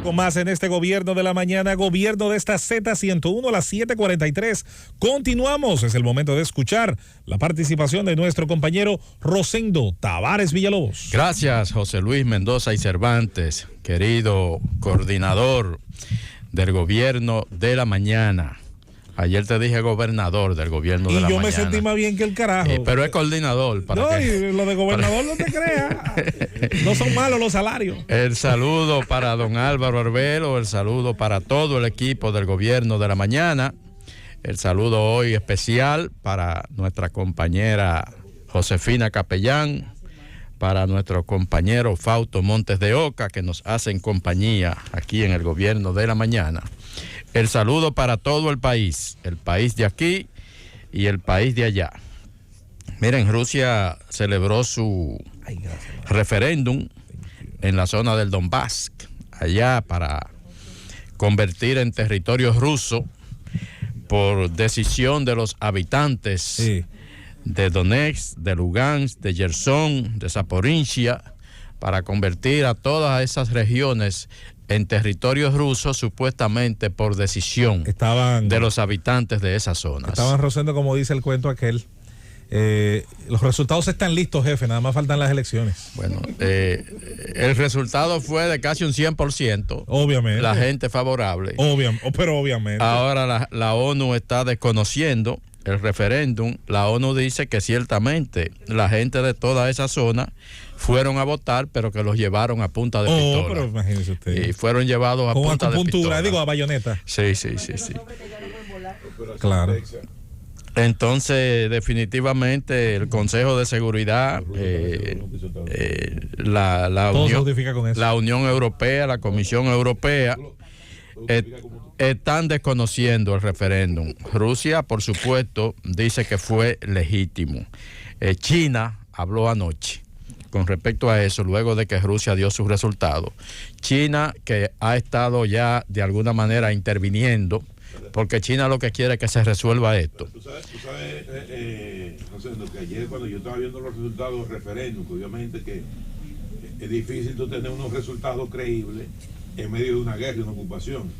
con más en este Gobierno de la Mañana, gobierno de esta Z101 a las 7:43. Continuamos, es el momento de escuchar la participación de nuestro compañero Rosendo Tavares Villalobos. Gracias, José Luis Mendoza y Cervantes, querido coordinador del Gobierno de la Mañana. Ayer te dije gobernador del Gobierno de la Mañana. Y yo me sentí más bien que el carajo. Pero es coordinador. Y lo de gobernador no te creas. No son malos los salarios. El saludo para don Álvaro Arbelo, el saludo para todo el equipo del Gobierno de la Mañana. El saludo hoy especial para nuestra compañera Josefina Capellán, para nuestro compañero Fausto Montes de Oca, que nos hacen compañía aquí en el Gobierno de la Mañana. El saludo para todo el país de aquí y el país de allá. Miren, Rusia celebró su referéndum en la zona del Donbass, allá para convertir en territorio ruso por decisión de los habitantes de Donetsk, de Lugansk, de Gerson, de Zaporizhia, para convertir a todas esas regiones en territorios rusos, supuestamente por decisión de los habitantes de esas zonas. Estaban rozando, como dice el cuento aquel. Los resultados están listos, jefe, nada más faltan las elecciones. Bueno, el resultado fue de casi un 100%. Obviamente. La gente favorable. Pero obviamente. Ahora la ONU está desconociendo el referéndum. La ONU dice que ciertamente la gente de toda esa zona fueron a votar, pero que los llevaron a punta de pistola. Pero imagínese usted. Y fueron llevados a punta de pistola. Digo, a bayoneta. Sí. Claro. Entonces, definitivamente, el Consejo de Seguridad, la Unión Europea, la Comisión Europea, están desconociendo el referéndum. Rusia, por supuesto, dice que fue legítimo. China habló anoche con respecto a eso, luego de que Rusia dio sus resultados. China, que ha estado ya de alguna manera interviniendo, porque China lo que quiere es que se resuelva esto. Tú sabes José, que ayer cuando yo estaba viendo los resultados del referéndum, que obviamente que es difícil tú tener unos resultados creíbles en medio de una guerra y una ocupación,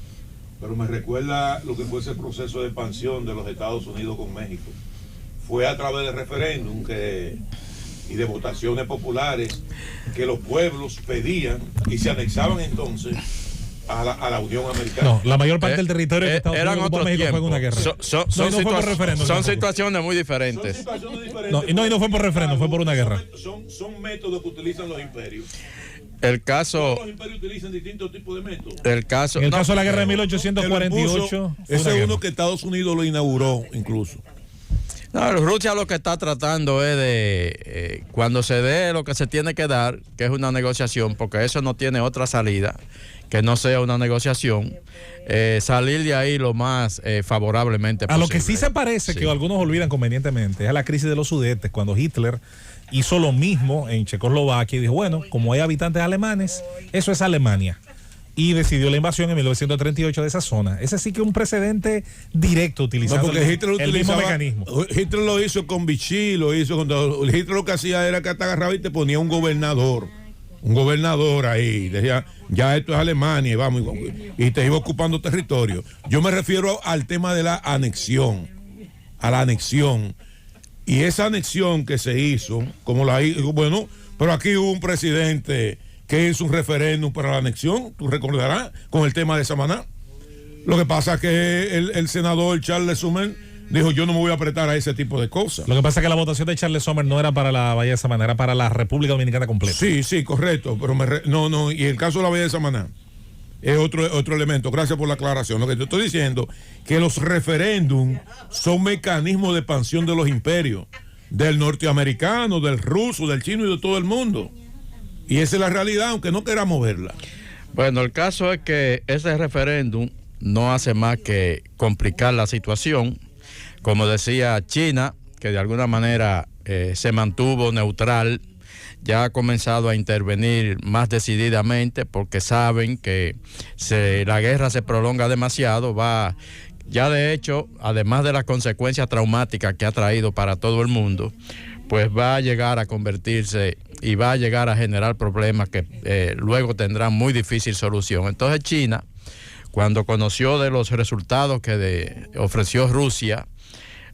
pero me recuerda lo que fue ese proceso de expansión de los Estados Unidos con México. Fue a través de referéndum y de votaciones populares que los pueblos pedían y se anexaban entonces a la Unión Americana. No, la mayor parte del territorio de Estados Unidos ocupó México fue en una guerra. Son situaciones muy diferentes. Y no fue por referéndum, fue por una guerra. Son métodos que utilizan los imperios. El caso. Todos los imperios utilizan distintos tipos de métodos. En el caso de la guerra de 1848. Ese es uno que Estados Unidos lo inauguró incluso. No, Rusia lo que está tratando es de, cuando se dé lo que se tiene que dar, que es una negociación, porque eso no tiene otra salida, que no sea una negociación, salir de ahí lo más favorablemente posible. A lo que sí se parece, que algunos olvidan convenientemente, es a la crisis de los Sudetes, cuando Hitler hizo lo mismo en Checoslovaquia y dijo, bueno, como hay habitantes alemanes, eso es Alemania. Y decidió la invasión en 1938 de esa zona. Ese sí que es un precedente directo utilizando el mismo mecanismo. Hitler lo hizo con Vichy, Hitler lo que hacía era que te agarraba y te ponía un gobernador ahí, decía, ya esto es Alemania, vamos, y te iba ocupando territorio. Yo me refiero al tema de la anexión, y esa anexión que se hizo, pero aquí hubo un presidente que hizo un referéndum para la anexión, tú recordarás, con el tema de Samaná. Lo que pasa es que el senador Charles Sumner dijo, yo no me voy a apretar a ese tipo de cosas. Lo que pasa es que la votación de Charles Sumner no era para la Bahía de Samaná, era para la República Dominicana completa. Sí, correcto, pero y el caso de la Bahía de Samaná es otro elemento. Gracias por la aclaración. Lo que te estoy diciendo, que los referéndums son mecanismos de expansión de los imperios, del norteamericano, del ruso, del chino y de todo el mundo. Y esa es la realidad, aunque no queramos verla. Bueno, el caso es que ese referéndum no hace más que complicar la situación. Como decía China, que de alguna manera se mantuvo neutral, ya ha comenzado a intervenir más decididamente porque saben que la guerra se prolonga demasiado, ya de hecho, además de las consecuencias traumáticas que ha traído para todo el mundo, pues va a llegar a convertirse y va a llegar a generar problemas que luego tendrán muy difícil solución. Entonces China, cuando conoció de los resultados que ofreció Rusia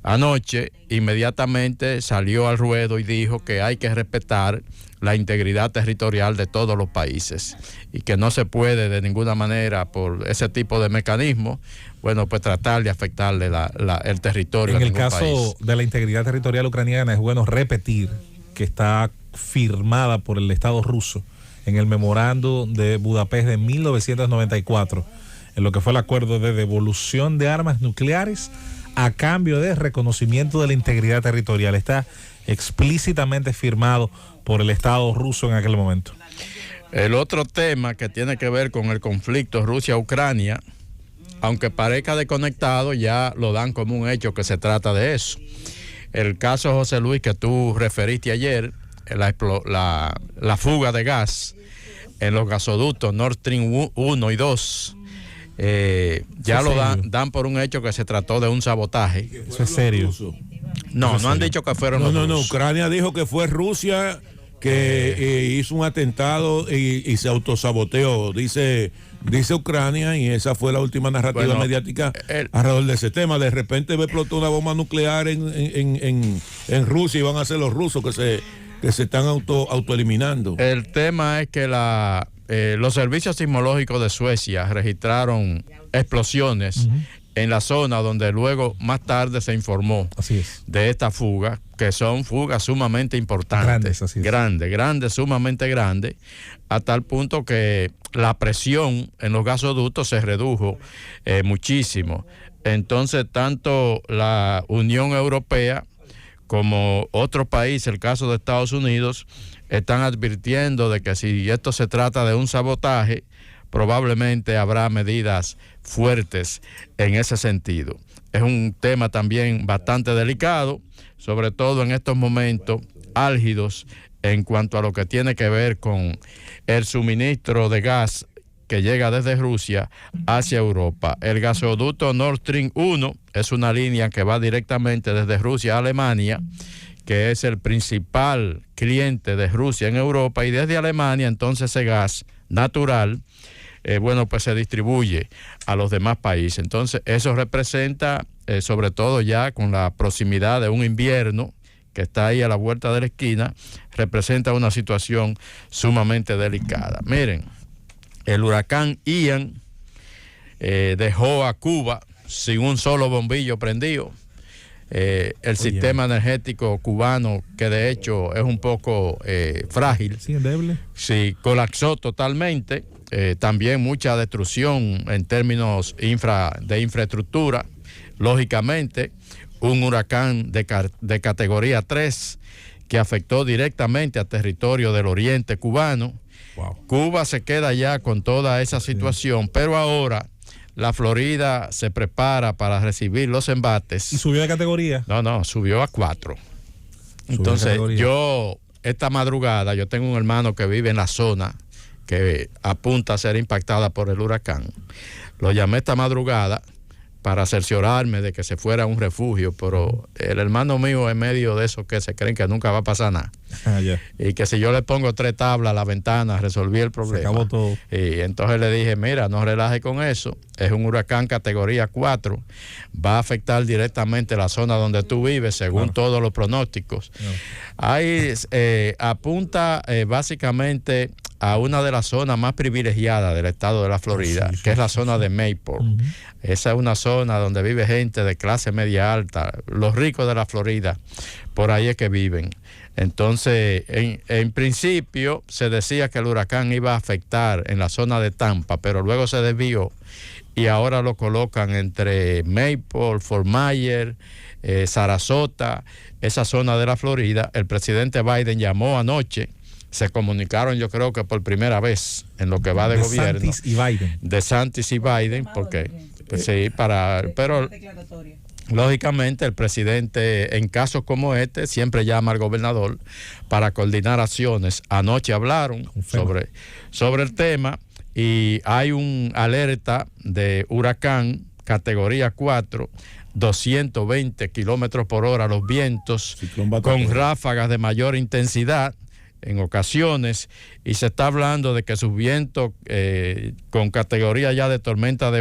anoche, inmediatamente salió al ruedo y dijo que hay que respetar la integridad territorial de todos los países y que no se puede de ninguna manera por ese tipo de mecanismos, bueno, pues tratar de afectarle el territorio. En el caso de la integridad territorial ucraniana es bueno repetir que está firmada por el Estado ruso en el memorando de Budapest de 1994, en lo que fue el acuerdo de devolución de armas nucleares a cambio de reconocimiento de la integridad territorial. Está explícitamente firmado por el Estado ruso en aquel momento. El otro tema que tiene que ver con el conflicto Rusia-Ucrania, aunque parezca desconectado, ya lo dan como un hecho que se trata de eso. El caso José Luis que tú referiste ayer, la fuga de gas en los gasoductos Nord Stream 1 y 2, ya lo dan por un hecho que se trató de un sabotaje. Eso es serio. No han dicho que fueron los rusos. No, Ucrania dijo que fue Rusia que hizo un atentado y se autosaboteó, dice Ucrania, y esa fue la última narrativa mediática alrededor de ese tema. De repente explotó una bomba nuclear en Rusia y van a ser los rusos que se están autoeliminando. El tema es que los servicios sismológicos de Suecia registraron explosiones en la zona donde luego más tarde se informó de esta fuga, que son fugas sumamente importantes, grandes, sumamente grandes, a tal punto que la presión en los gasoductos se redujo muchísimo. Entonces, tanto la Unión Europea como otros países, el caso de Estados Unidos, están advirtiendo de que si esto se trata de un sabotaje, probablemente habrá medidas fuertes en ese sentido. Es un tema también bastante delicado, sobre todo en estos momentos álgidos en cuanto a lo que tiene que ver con el suministro de gas que llega desde Rusia hacia Europa. El gasoducto Nord Stream 1 es una línea que va directamente desde Rusia a Alemania, que es el principal cliente de Rusia en Europa, y desde Alemania entonces ese gas natural pues se distribuye a los demás países. Entonces eso representa, sobre todo ya con la proximidad de un invierno que está ahí a la vuelta de la esquina, representa una situación sumamente delicada. Miren, el huracán Ian dejó a Cuba sin un solo bombillo prendido. El sistema energético cubano, que de hecho es un poco frágil, endeble. Sí, colapsó totalmente. También mucha destrucción en términos de infraestructura. Lógicamente, un huracán de categoría 3 que afectó directamente a territorio del oriente cubano. Wow. Cuba se queda ya con toda esa situación, pero ahora la Florida se prepara para recibir los embates. ¿Y subió de categoría? No, subió a 4. Entonces, esta madrugada, yo tengo un hermano que vive en la zona que apunta a ser impactada por el huracán. Lo llamé esta madrugada para cerciorarme de que se fuera a un refugio, pero el hermano mío es medio de esos que se creen que nunca va a pasar nada. Y que si yo le pongo 3 tablas a la ventana, resolví el problema. Se acabó todo. Y entonces le dije, mira, no relaje con eso, es un huracán categoría 4, va a afectar directamente la zona donde tú vives, según todos los pronósticos. Ahí apunta básicamente a una de las zonas más privilegiadas del estado de la Florida, que es la zona de Mayport. Esa es una zona donde vive gente de clase media alta, los ricos de la Florida, por ahí es que viven. Entonces, en principio se decía que el huracán iba a afectar en la zona de Tampa, pero luego se desvió y ahora lo colocan entre Mayport, Fort Myers, Sarasota, esa zona de la Florida. El presidente Biden llamó anoche, se comunicaron, yo creo que por primera vez en lo que va de gobierno. DeSantis y Biden, porque sí, pero lógicamente el presidente en casos como este siempre llama al gobernador para coordinar acciones. Anoche hablaron sobre el tema y hay un alerta de huracán categoría 4, 220 kilómetros por hora los vientos, con ráfagas de mayor intensidad. en ocasiones, y se está hablando de que sus vientos con categoría ya de tormenta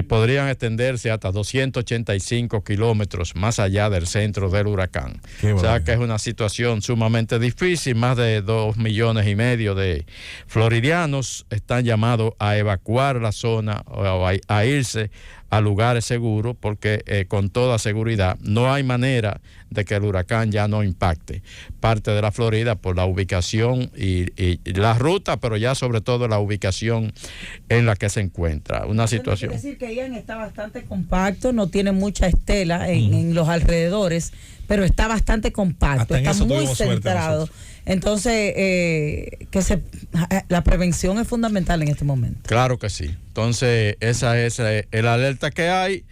podrían extenderse hasta 285 kilómetros más allá del centro del huracán. O sea que es una situación sumamente difícil. Más de 2,5 millones de floridianos están llamados a evacuar la zona o a irse a lugares seguros, porque con toda seguridad no hay manera de que el huracán ya no impacte parte de la Florida por la ubicación y la ruta, pero ya sobre todo la ubicación en la que se encuentra. Una situación. Quiere decir que Ian está bastante compacto, no tiene mucha estela en los alrededores, pero está bastante compacto, está muy centrado. Entonces, la prevención es fundamental en este momento. Claro que sí. Entonces, esa es el alerta que hay: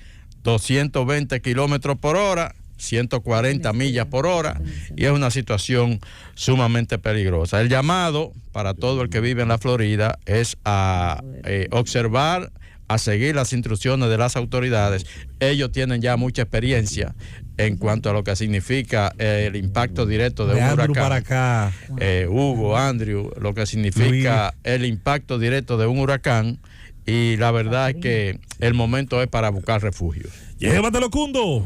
220 kilómetros por hora, 140 millas por hora, y es una situación sumamente peligrosa. El llamado para todo el que vive en la Florida es a observar, a seguir las instrucciones de las autoridades. Ellos tienen ya mucha experiencia en cuanto a lo que significa el impacto directo de un huracán. Para acá. Hugo, Andrew, lo que significa el impacto directo de un huracán, y la verdad es que el momento es para buscar refugio. Llévatelo, Cundo.